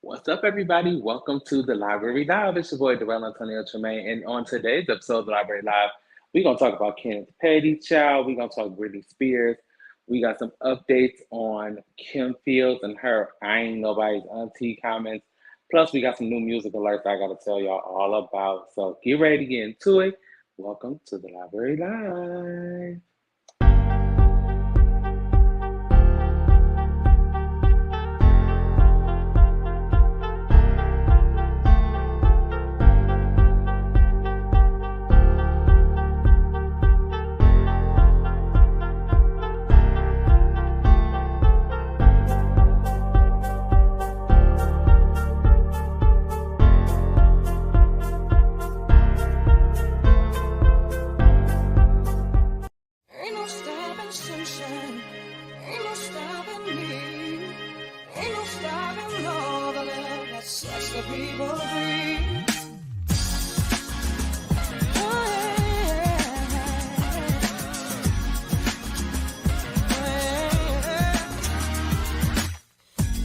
What's up, everybody? Welcome to the Library Live. It's your boy, Darrell Antonio Tremaine. And on today's episode of the Library Live, we're going to talk about Kenneth Petty, child. We're going to talk Britney Spears. We got some updates on Kim Fields and her I Ain't Nobody's Auntie comments. Plus, we got some new music alerts I got to tell y'all all about. So get ready to get into it. Welcome to the Library Live. Ain't no stopping sunshine, ain't no stopping me, ain't no stopping all the love that sets the people free. Oh, yeah.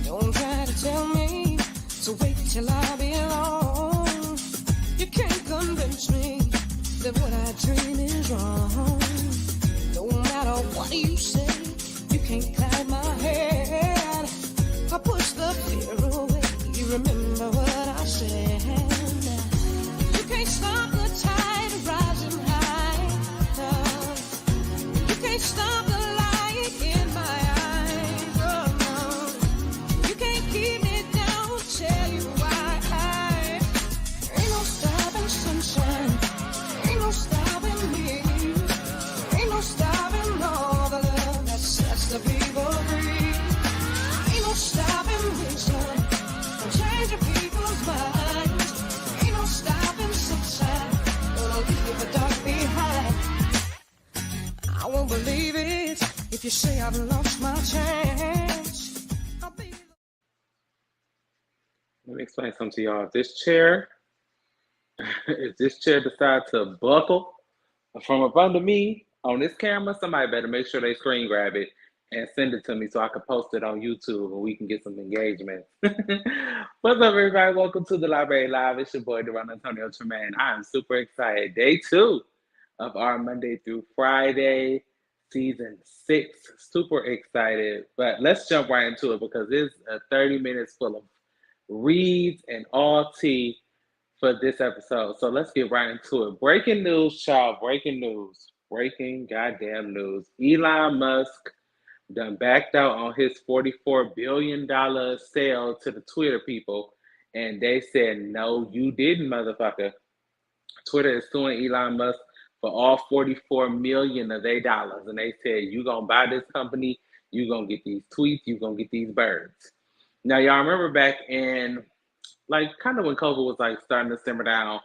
Don't try to tell me to wait till I belong. You can't convince me that what I dream is wrong. No matter what you say, you can't cloud my head. I push the fear away. You remember what I said. You can't stop the tide rising high. No. You can't stop the light in my eyes. Oh, no. You can't keep me down. Tell you why. Ain't no stopping sunshine. Ain't no stopping me. Ain't no stopping all the love that sets the people free. Ain't no stopping wisdom from changing people's minds. Ain't no stopping sunshine, gonna leave the dark behind. I won't believe it if you say I've lost my chance. I'll be. Let me explain something to y'all. If this chair decides to buckle from up under me on this camera, somebody better make sure they screen grab it and send it to me so I can post it on YouTube and we can get some engagement. What's up, everybody? Welcome to the Library Live. It's your boy, Darrell Antonio Tremaine. I am super excited. Day 2 of our Monday through Friday season 6. Super excited. But let's jump right into it because it's 30 minutes full of reads and all tea for this episode. So let's get right into it. Breaking news, child. Breaking news. Breaking goddamn news. Elon Musk done backed out on his $44 billion sale to the Twitter people. And they said, no, you didn't, motherfucker. Twitter is suing Elon Musk for all 44 million of their dollars. And they said, you gonna buy this company, you gonna get these tweets, you gonna get these birds. Now, y'all remember back in like kind of when COVID was like starting to simmer down,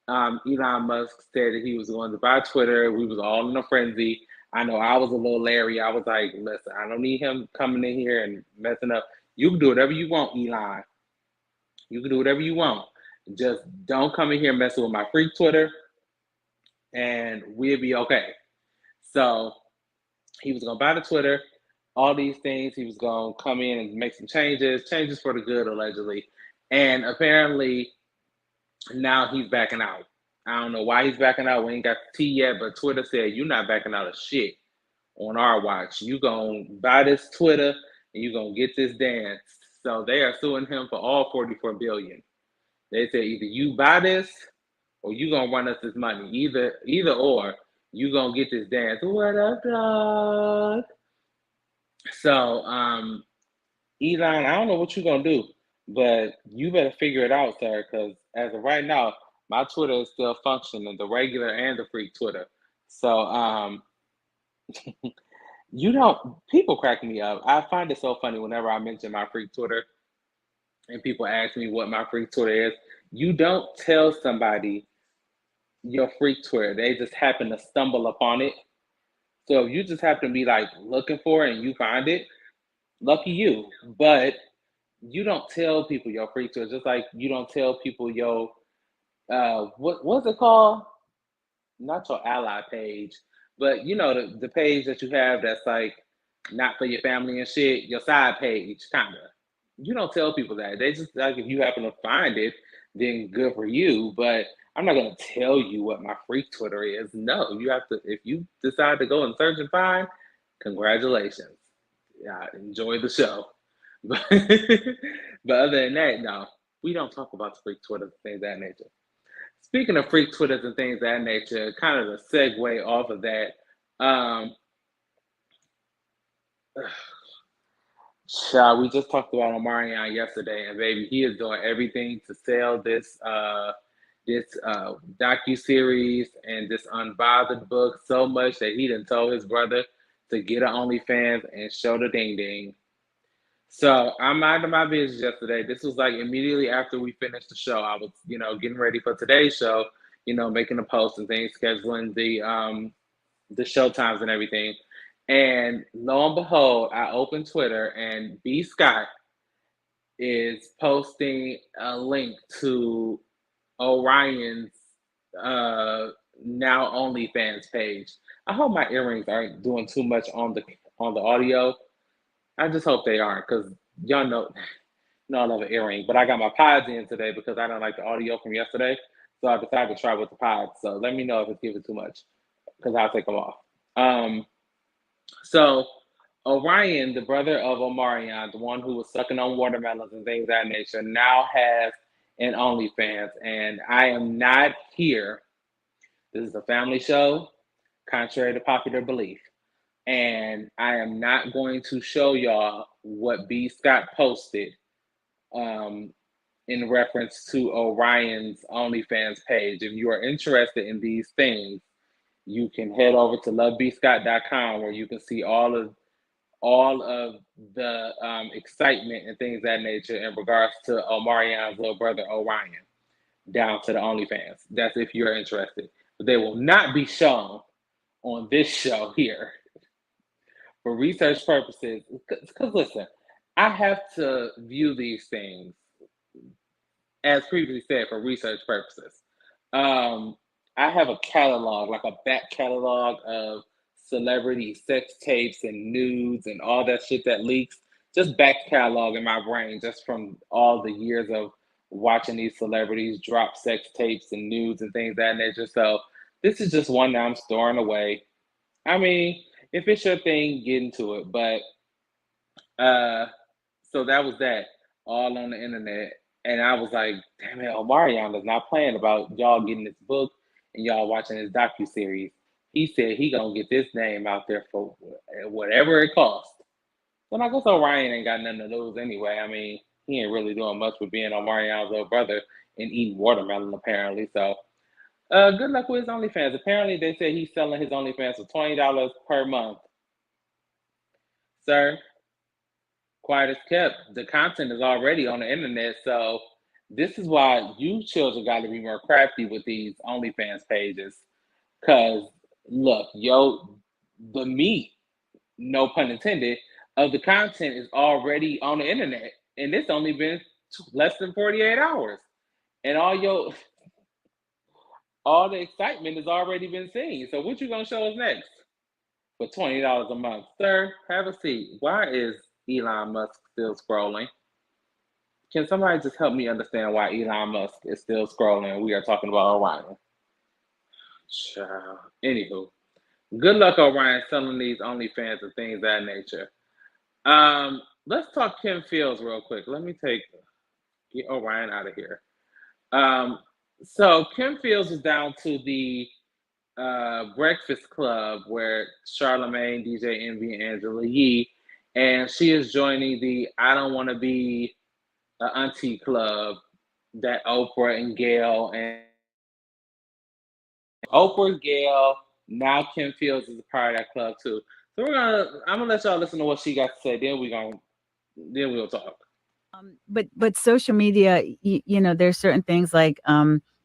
Elon Musk said that he was going to buy Twitter. We was all in a frenzy. I know I was a little leery. I was like, listen, I don't need him coming in here and messing up. You can do whatever you want, Elon. You can do whatever you want. Just don't come in here messing with my free Twitter and we'll be okay. So he was going to buy the Twitter, all these things. He was going to come in and make some changes for the good, allegedly. And apparently now he's backing out. I don't know why he's backing out. We ain't got the tea yet, but Twitter said, you're not backing out of shit on our watch. You gonna buy this Twitter and you gonna get this dance. So they are suing him for all 44 billion. They said either you buy this or you gonna run us this money. Either or, you gonna get this dance. What up, dog? So Elon, I don't know what you're gonna do, but you better figure it out, sir, because as of right now, my Twitter is still functioning, the regular and the free Twitter. So you don't people crack me up. I find it so funny whenever I mention my free Twitter and people ask me what my free Twitter is. You don't tell somebody your free Twitter. They just happen to stumble upon it. So if you just happen to be like looking for it and you find it, lucky you. But you don't tell people your free Twitter, just like you don't tell people your what's it called? Not your ally page, but you know the page that you have that's like not for your family and shit, your side page, kinda. you don't tell people that. They just like if you happen to find it, then good for you. But I'm not gonna tell you what my freak Twitter is. No, you have to. If you decide to go and search and find, congratulations. Yeah, enjoy the show. But but other than that, no, we don't talk about the freak Twitter and things of that nature. Speaking of freak Twitters and things of that nature, kind of the segue off of that. Um, Child, we just talked about Omarion yesterday, and baby, he is doing everything to sell this docu series and this unbothered book so much that he done told his brother to get an OnlyFans and show the ding ding. So I'm minding my business yesterday. This was like immediately after we finished the show. I was, getting ready for today's show, making the posts and things, scheduling the show times and everything. And lo and behold, I opened Twitter and B Scott is posting a link to Orion's now OnlyFans page. I hope my earrings aren't doing too much on the audio. I just hope they aren't, because y'all know, no, I love an earring. But I got my pods in today because I don't like the audio from yesterday. So I decided to try with the pods. So let me know if it's giving too much, because I'll take them off. So Orion, the brother of Omarion, the one who was sucking on watermelons and things of that nature, now has an OnlyFans. And I am not here. This is a family show, contrary to popular belief. And I am not going to show y'all what B. Scott posted in reference to Orion's OnlyFans page. If you are interested in these things, you can head over to lovebscott.com, where you can see all of the excitement and things of that nature in regards to Omarion's little brother Orion, down to the OnlyFans. That's if you're interested. But they will not be shown on this show here for research purposes. Because listen, I have to view these things, as previously said, for research purposes. I have a catalog, like a back catalog of celebrity sex tapes and nudes and all that shit that leaks. Just back catalog in my brain, just from all the years of watching these celebrities drop sex tapes and nudes and things of that nature. So this is just one that I'm storing away. I mean, if it's your thing, get into it. But so that was that, all on the internet. And I was like, damn it, Omarion is not playing about y'all getting this book and y'all watching this docuseries. He said he gonna get this name out there for whatever it costs. And I guess Orion ain't got nothing to lose anyway. I mean, he ain't really doing much with being Omarion's little brother and eating watermelon, apparently. So good luck with his OnlyFans. Apparently, they say he's selling his OnlyFans for $20 per month. Sir, quiet as kept. The content is already on the internet, so this is why you children got to be more crafty with these OnlyFans pages. Because, look, the meat, no pun intended, of the content is already on the internet. And it's only been less than 48 hours. And all the excitement has already been seen. So what you going to show us next? For $20 a month. Sir, have a seat. Why is Elon Musk still scrolling? Can somebody just help me understand why Elon Musk is still scrolling? We are talking about Orion. Child. Anywho, good luck, Orion, selling these OnlyFans and things of that nature. Let's talk Kim Fields real quick. Let me get Orion out of here. So Kim Fields was down to the Breakfast Club where Charlamagne, DJ Envy, and Angela Yee, and she is joining the I Don't Want to Be an Auntie Club that Oprah and Gayle now Kim Fields is a part of that club too. So I'm gonna let y'all listen to what she got to say. Then we'll talk. But social media, there's certain things like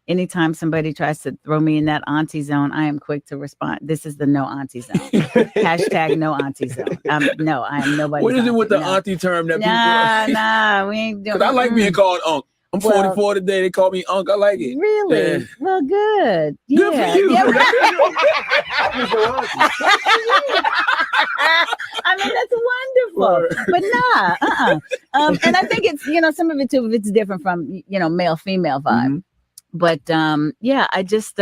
anytime somebody tries to throw me in that auntie zone, I am quick to respond. This is the no auntie zone. Hashtag no auntie zone. No, I am nobody. What is it with the auntie term that Nah, we ain't doing. Because I like being called uncle. I'm Well- 44 today. They call me Unc. I like it. Really? Yeah. Well, good. Good for you. Yeah. I just your auntie. I mean, that's wonderful. But nah, and I think it's, some of it too, it's different from, male, female vibe. Mhm. But yeah, I just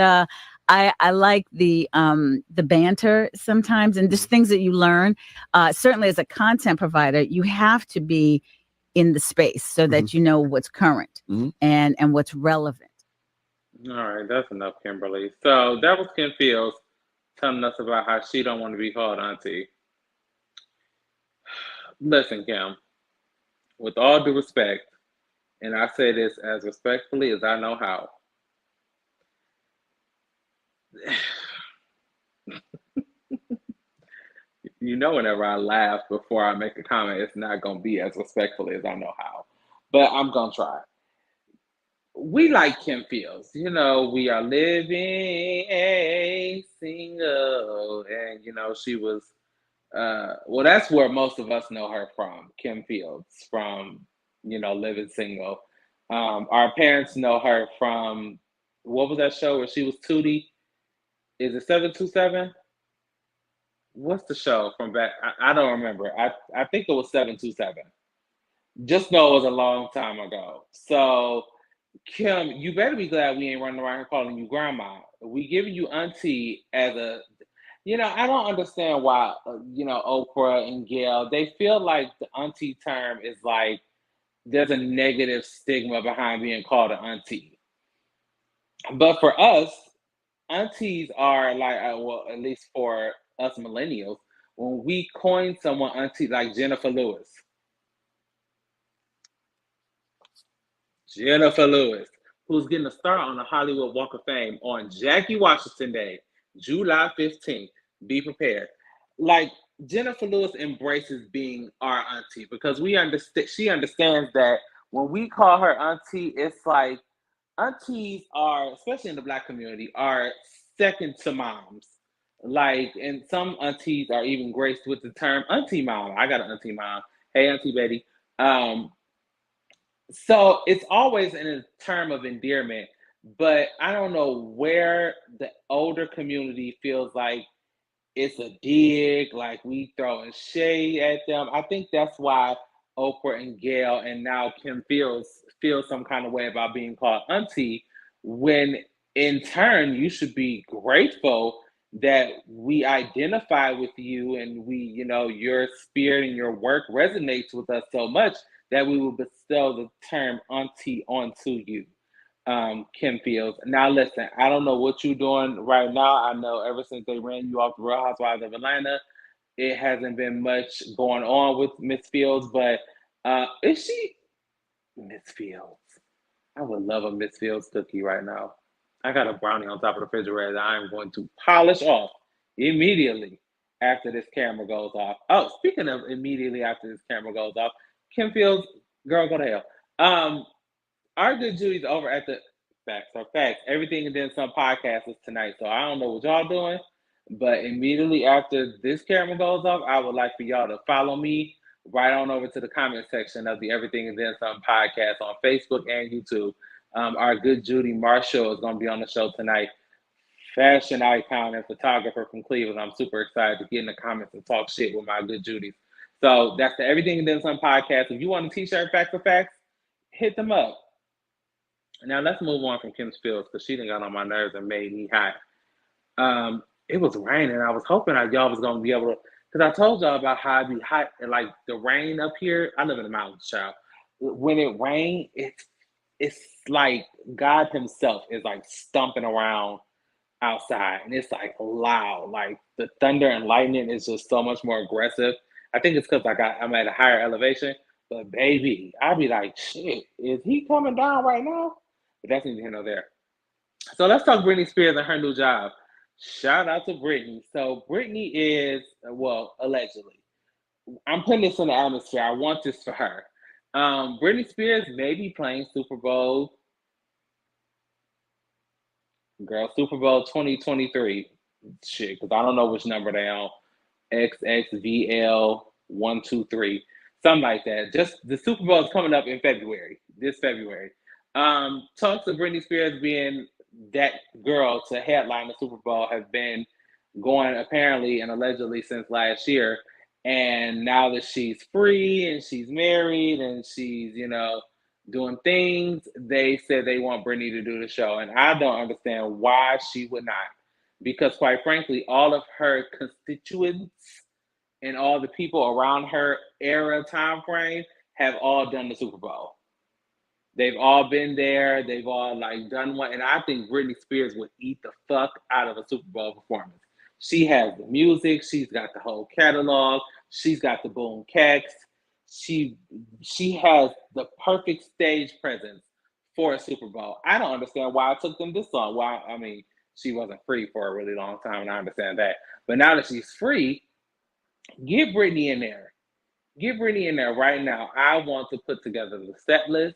I like the banter sometimes and just things that you learn. Certainly as a content provider, you have to be in the space so that you know what's current and what's relevant. All right, that's enough, Kimberly. So that was Kim Fields telling us about how she don't want to be called auntie. Listen, Kim, with all due respect, and I say this as respectfully as I know how. Whenever I laugh before I make a comment, it's not going to be as respectfully as I know how. But I'm going to try. We like Kim Fields. We are living a single. And, she was, well, that's where most of us know her from, Kim Fields, from, Living Single. Our parents know her from, what was that show where she was Tootie? Is it 727? What's the show from back? I don't remember. I think it was 727. Just know it was a long time ago. So, Kim, you better be glad we ain't running around here calling you grandma. We giving you auntie as a, I don't understand why, Oprah and Gail, they feel like the auntie term is like, there's a negative stigma behind being called an auntie. But for us, aunties are like, well, at least for us millennials, when we coin someone auntie, like Jennifer Lewis, who's getting a start on the Hollywood Walk of Fame on Jackie Washington Day, July 15th. Be prepared. Like, Jennifer Lewis embraces being our auntie because she understands that when we call her auntie, it's like aunties are, especially in the Black community, are second to moms. Like, and some aunties are even graced with the term auntie mom. I got an auntie mom. Hey, Auntie Betty. So it's always in a term of endearment, but I don't know where the older community feels like it's a dig, like we throwing shade at them. I think that's why Oprah and Gail and now Kim Fields feel some kind of way about being called auntie, when in turn you should be grateful that we identify with you and we, your spirit and your work resonates with us so much that we will bestow the term auntie onto you, Kim Fields. Now, listen, I don't know what you're doing right now. I know ever since they ran you off the Real Housewives of Atlanta, it hasn't been much going on with Miss Fields, but is she Miss Fields? I would love a Miss Fields cookie right now. I got a brownie on top of the refrigerator that I'm going to polish off immediately after this camera goes off. Oh, speaking of immediately after this camera goes off, Kim Fields, girl, go to hell. Our good Judy's over at the Facts Are Facts. Everything and Then Some podcast is tonight, so I don't know what y'all doing, but immediately after this camera goes off, I would like for y'all to follow me right on over to the comment section of the Everything and Then Some podcast on Facebook and YouTube. Our good Judy Marshall is going to be on the show tonight. Fashion icon and photographer from Cleveland. I'm super excited to get in the comments and talk shit with my good Judy. So that's the Everything and Then Some podcast. If you want a t-shirt, Facts Are Facts, hit them up. Now let's move on from Kim Fields because she done got on my nerves and made me hot. It was raining. I was hoping y'all was going to be able to, because I told y'all about how it be hot and like the rain up here. I live in the mountains, child. When it rains, it's like God himself is like stomping around outside, and it's like loud. Like the thunder and lightning is just so much more aggressive. I think it's because I'm at a higher elevation. But baby, I'd be like, shit, is he coming down right now? But that's neither here nor there. So let's talk Britney Spears and her new job. Shout out to Britney. So Britney is, well, allegedly. I'm putting this in the atmosphere. I want this for her. Britney Spears may be playing Super Bowl. Girl, Super Bowl 2023. Shit, because I don't know which number they on. XXVL123. Something like that. Just the Super Bowl is coming up in February. This February. Talks of Britney Spears being that girl to headline the Super Bowl have been going apparently and allegedly since last year. And now that she's free and she's married and she's, doing things, they said they want Britney to do the show. And I don't understand why she would not. Because quite frankly, all of her constituents and all the people around her era time frame have all done the Super Bowl. They've all been there. They've all done one. And I think Britney Spears would eat the fuck out of a Super Bowl performance. She has the music. She's got the whole catalog. She's got the boom cats. She has the perfect stage presence for a Super Bowl. I don't understand why it took them this long. Why? I mean, she wasn't free for a really long time, and I understand that. But now that she's free, get Britney in there. Get Britney in there right now. I want to put together the set list.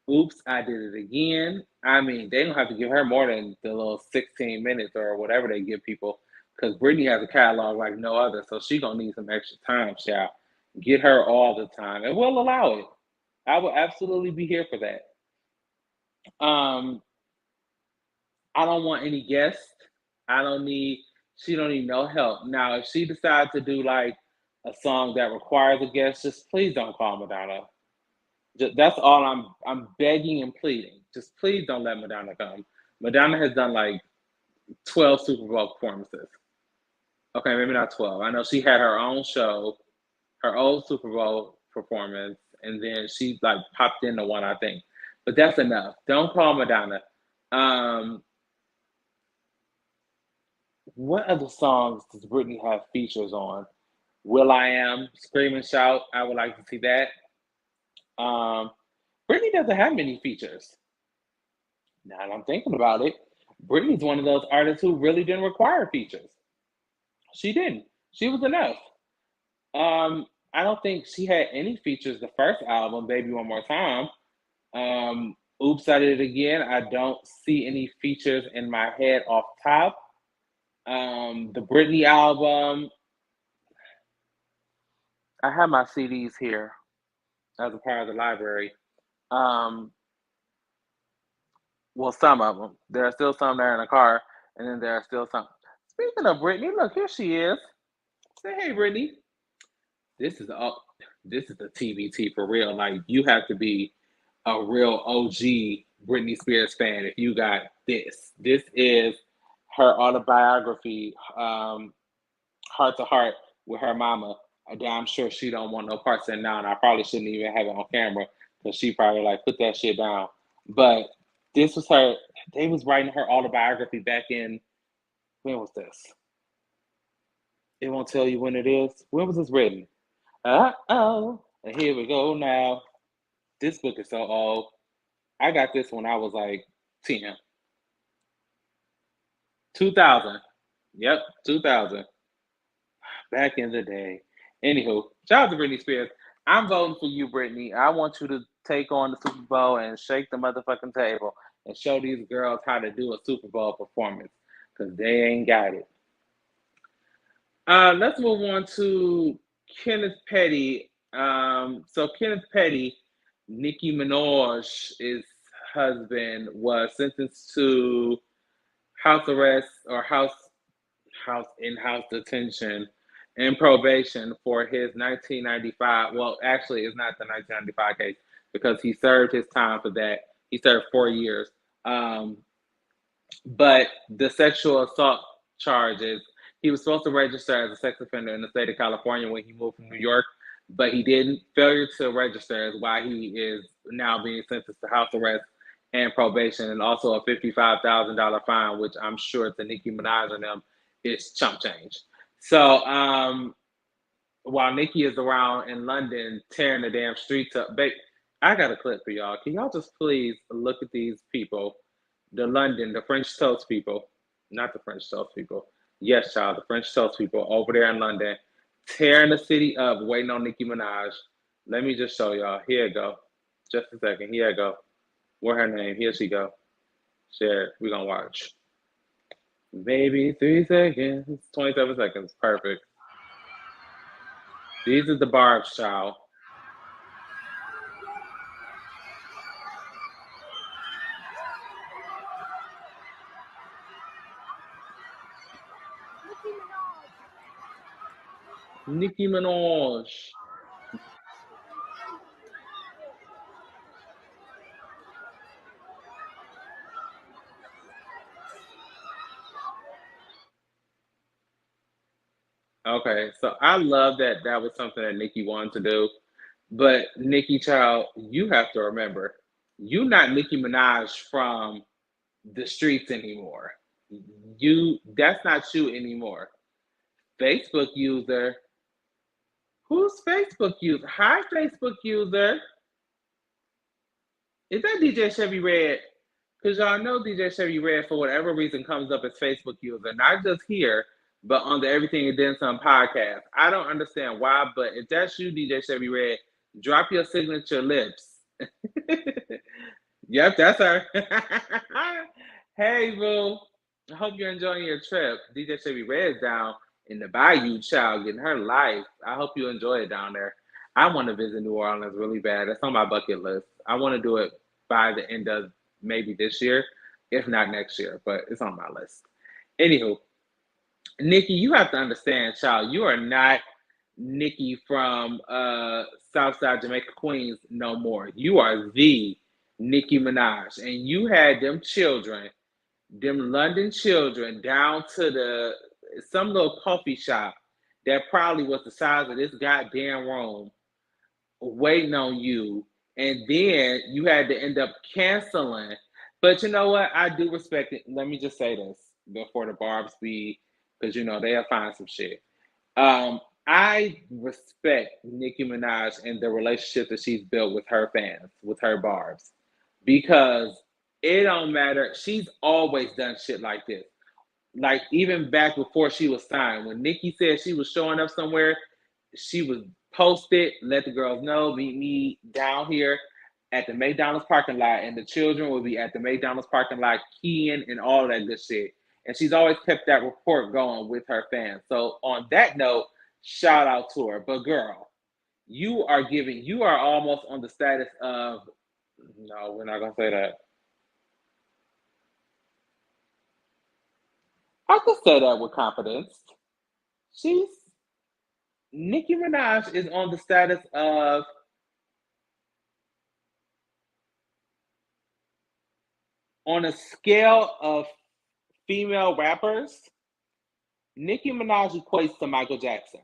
Oops, I did it again. I mean, they don't have to give her more than the little 16 minutes or whatever they give people, because Britney has a catalog like no other, so she's going to need some extra time, child. Get her all the time, and we'll allow it. I will absolutely be here for that. I don't want any guests. She don't need no help. Now, if she decides to do a song that requires a guest, just please don't call Madonna. That's all I'm begging and pleading. Just please don't let Madonna come. Madonna has done 12 Super Bowl performances. Okay, maybe not 12. I know she had her own show, her old Super Bowl performance, and then she popped into one, I think. But that's enough. Don't call Madonna. What other songs does Britney have features on? Will I Am, Scream and Shout. I would like to see that. Britney doesn't have many features. Now that I'm thinking about it, Britney's one of those artists who really didn't require features. She didn't. She was enough. I don't think she had any features the first album, Baby One More Time. Oops, I Did It Again. I don't see any features in my head off top. The Britney album, I have my CDs here as a part of the library. Well, some of them. There are still some there in the car, and then there are still some. Speaking of Britney, look, here she is. Say, hey, Britney. This is the TBT for real. You have to be a real OG Britney Spears fan if you got this. This is her autobiography, Heart to Heart with her mama. I'm sure she don't want no parts in now, and I probably shouldn't even have it on camera because she probably put that shit down. But this was her. They was writing her autobiography back in, when was this? It won't tell you when it is. When was this written? And here we go now. This book is so old. I got this when I was 10. 2000. Yep, 2000. Back in the day. Anywho, shout out to Britney Spears. I'm voting for you, Britney. I want you to take on the Super Bowl and shake the motherfucking table and show these girls how to do a Super Bowl performance, because they ain't got it. Let's move on to Kenneth Petty. So Kenneth Petty, Nicki Minaj's husband, was sentenced to house arrest or in-house detention and probation for his 1995. Well, actually, it's not the 1995 case because he served his time for that. He served 4 years. But the sexual assault charges, he was supposed to register as a sex offender in the state of California when he moved from New York, but he didn't. Failure to register is why he is now being sentenced to house arrest and probation, and also a $55,000 fine, which I'm sure to Nicki Minaj and them is chump change. So while Nicki is around in London tearing the damn streets up, I got a clip for y'all. Can y'all just please look at these people? The French toast people, not the French toast people. Yes, child, the French toast people over there in London, tearing the city up, waiting on Nicki Minaj. Let me just show y'all. Here you go. Just a second. Here you go. Where her name? Here she go. Share it. We're going to watch. Maybe 3 seconds. 27 seconds. Perfect. These are the barbs, child. Nicki Minaj. Okay, so I love that that was something that Nicki wanted to do. But Nicki Child, you have to remember, you not Nicki Minaj from the streets anymore. You that's not you anymore. Facebook user. Who's Facebook user? Hi, Facebook user. Is that DJ Chevy Red? Because y'all know DJ Chevy Red, for whatever reason, comes up as Facebook user, not just here, but on the Everything and Then Some podcast. I don't understand why, but if that's you, DJ Chevy Red, drop your signature lips. Yep, that's her. Hey, boo. I hope you're enjoying your trip. DJ Chevy Red's down in the Bayou, child, getting her life. I hope you enjoy it down there. I want to visit New Orleans really bad. That's on my bucket list. I want to do it by the end of maybe this year, if not next year, but it's on my list. Anywho, Nikki, you have to understand, child, you are not Nikki from Southside Jamaica, Queens no more. You are the Nicki Minaj. And you had them children, them London children, down to the some little coffee shop that probably was the size of this goddamn room waiting on you. And then you had to end up canceling. But you know what? I do respect it. Let me just say this before the barbs be, because you know they'll find some shit. I respect Nicki Minaj and the relationship that she's built with her fans, with her barbs, because it don't matter. She's always done shit like this. Like even back before she was signed, when Nicki said she was showing up somewhere, she would post it, let the girls know, meet me down here at the McDonald's parking lot, and the children will be at the McDonald's parking lot keying and all that good shit. And she's always kept that report going with her fans. So on that note, shout out to her. But girl, you are almost on the status of, no, we're not gonna say that. I could say that with confidence. She's Nicki Minaj is on the status of on a scale of female rappers, Nicki Minaj equates to Michael Jackson.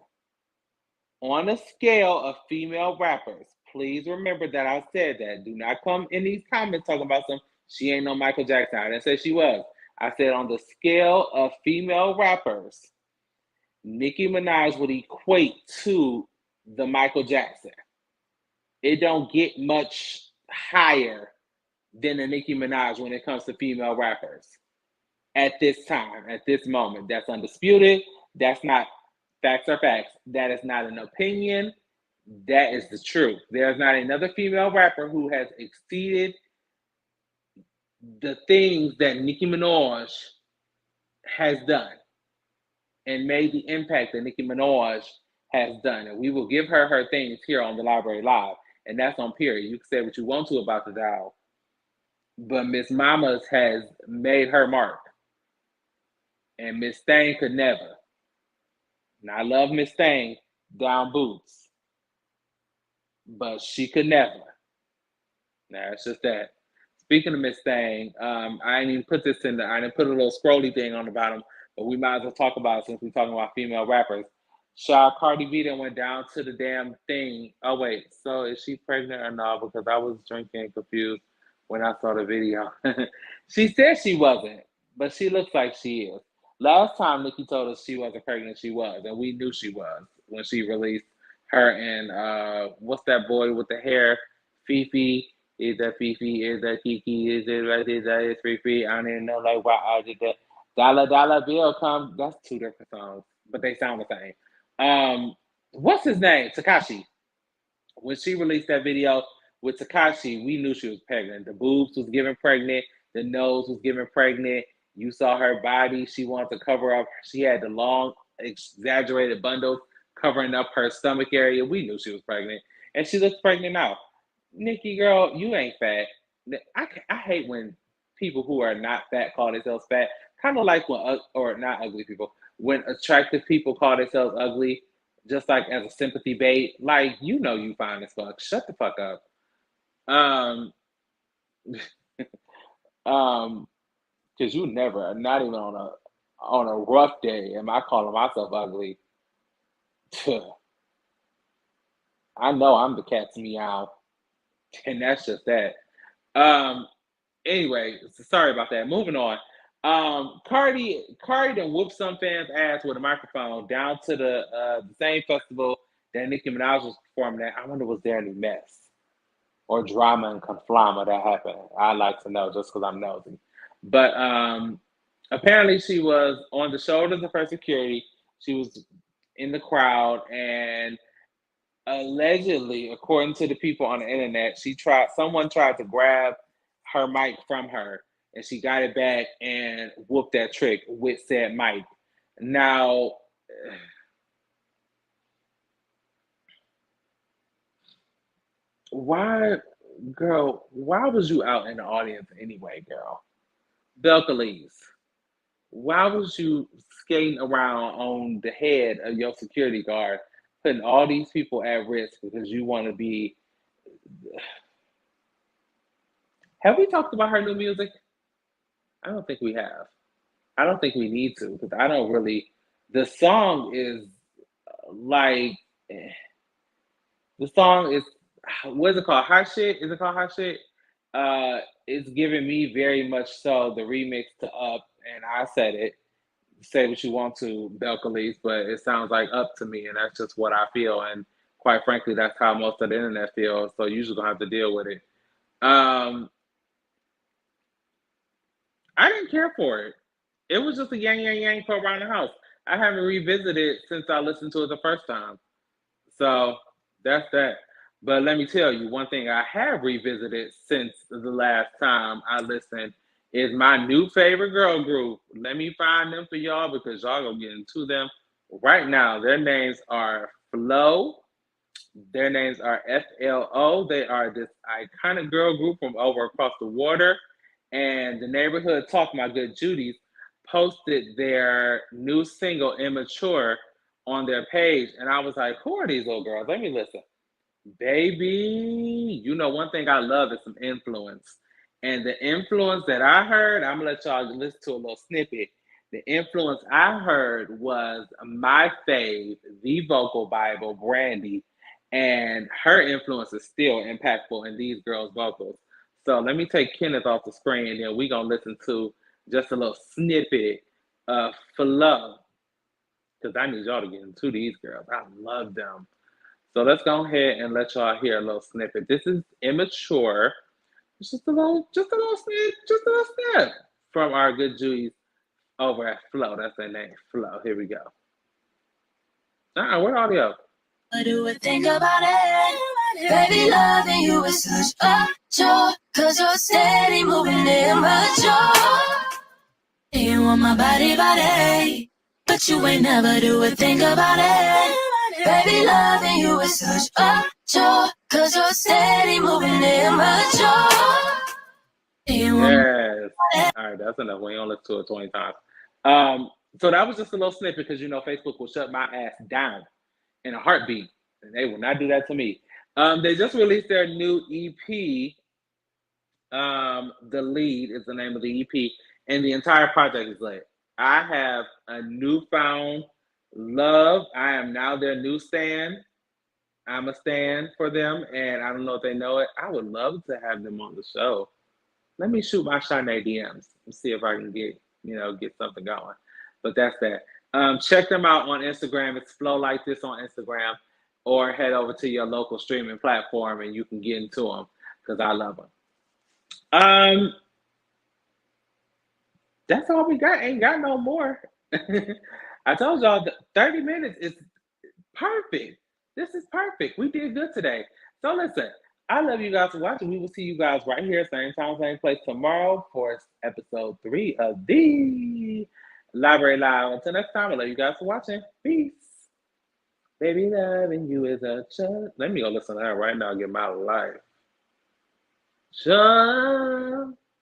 On a scale of female rappers, please remember that I said that. Do not come in these comments talking about some she ain't no Michael Jackson. I didn't say she was. I said on the scale of female rappers, Nicki Minaj would equate to the Michael Jackson. It don't get much higher than a Nicki Minaj when it comes to female rappers. At this time, at this moment, that's undisputed. That's not facts are facts. That is not an opinion. That is the truth. There's not another female rapper who has exceeded the things that Nicki Minaj has done and made the impact that Nicki Minaj has done. And we will give her her things here on the Library Live. And that's on period. You can say what you want to about the dial. But Miss Mamas has made her mark. And Miss Thang could never. And I love Miss Thang down boots. But she could never. Now it's just that. Speaking of Miss Thang, I didn't even put this in I didn't put a little scrolly thing on the bottom, but we might as well talk about it since we're talking about female rappers. Cardi B then went down to the damn thing. Oh wait, so is she pregnant or not? Because I was drinking confused when I saw the video. She said she wasn't, but she looks like she is. Last time Nicki told us she wasn't pregnant, she was, and we knew she was when she released her and what's that boy with the hair? Fifi. Is that Fifi? Is that Kiki? Is it right? Is that is Fifi? I don't even know like why I did that. Dollar Bill come. That's two different songs, but they sound the same. What's his name? Tekashi. When she released that video with Tekashi, we knew she was pregnant. The boobs was giving pregnant. The nose was giving pregnant. You saw her body. She wanted to cover up. She had the long, exaggerated bundles covering up her stomach area. We knew she was pregnant, and she looks pregnant now. Nicki, girl, you ain't fat. I hate when people who are not fat call themselves fat. Kind of like when, or not ugly people, when attractive people call themselves ugly. just like as a sympathy bait. Like, you know you fine as fuck. Shut the fuck up. Um, um, because you never, not even on a rough day, am I calling myself ugly? I know I'm the cat's meow, and that's just that. Um, anyway, sorry about that. Moving on. Cardi done whooped some fans' ass with a microphone down to the same festival that Nicki Minaj was performing at. I wonder was there any mess or drama and conflama that happened. I'd like to know just because I'm nosy. But apparently she was on the shoulders of her security. She was in the crowd and allegedly, according to the people on the internet, someone tried to grab her mic from her and she got it back and whooped that trick with said mic. Now, why, girl, why was you out in the audience anyway, girl? Belcalis, why was you skating around on the head of your security guard, putting all these people at risk because you want to be. Have we talked about her new music? I don't think we have. I don't think we need to because I don't really. The song is like eh, the song is what is it called? Hot shit? Is it called hot shit? It's giving me very much so the remix to Up, and I said it. Say what you want to, Belcalis, but it sounds like Up to me, and that's just what I feel. And quite frankly, that's how most of the internet feels. So you just gonna have to deal with it. Um, I didn't care for it. It was just a yang yang yang for around the house. I haven't revisited it since I listened to it the first time. So that's that. But let me tell you, one thing I have revisited since the last time I listened is my new favorite girl group. Let me find them for y'all because y'all gonna get into them right now. Their names are Flow. Their names are FLO. They are this iconic girl group from over across the water. And the neighborhood talk, my good Judy's, posted their new single Immature on their page. And I was like, who are these little girls? Let me listen. Baby, you know, one thing I love is some influence. And the influence that I heard, I'm gonna let y'all listen to a little snippet. The influence I heard was my fave, the vocal Bible, Brandy, and her influence is still impactful in these girls' vocals. So let me take Kenneth off the screen, and then we're gonna listen to just a little snippet of Flow, because I need y'all to get into these girls. I love them. So let's go ahead and let y'all hear a little snippet. This is Immature. It's just a little snip, just a little snip from our good Judy's over at Flow. That's their name, Flow. Here we go. Where audio? I do a thing about it. Baby, loving you is such a chore. Cause you're steady moving immature. You want my body. But you ain't never do a thing about it. Baby, loving you is such a chore. Cause you're steady moving immature. Yes. All right, that's enough. We don't listen to it 20 times. So that was just a little snippet because you know Facebook will shut my ass down in a heartbeat, and they will not do that to me. They just released their new EP. The Lead is the name of the EP, and the entire project is lit. I have a newfound love. I am now their new stan. I'm a stan for them, and I don't know if they know it. I would love to have them on the show. Let me shoot my Shanae DMs and see if I can get something going. But that's that. Check them out on Instagram. It's Flow Like This on Instagram, or head over to your local streaming platform and you can get into them because I love them. That's all we got. Ain't got no more. I told y'all 30 minutes is perfect. This is perfect. We did good today. So listen, I love you guys for watching. We will see you guys right here, same time, same place tomorrow for episode 3 of the Library Live. Until next time, I love you guys for watching. Peace. Baby, loving you is a chore. Let me go listen to that right now. Get my life. Chore.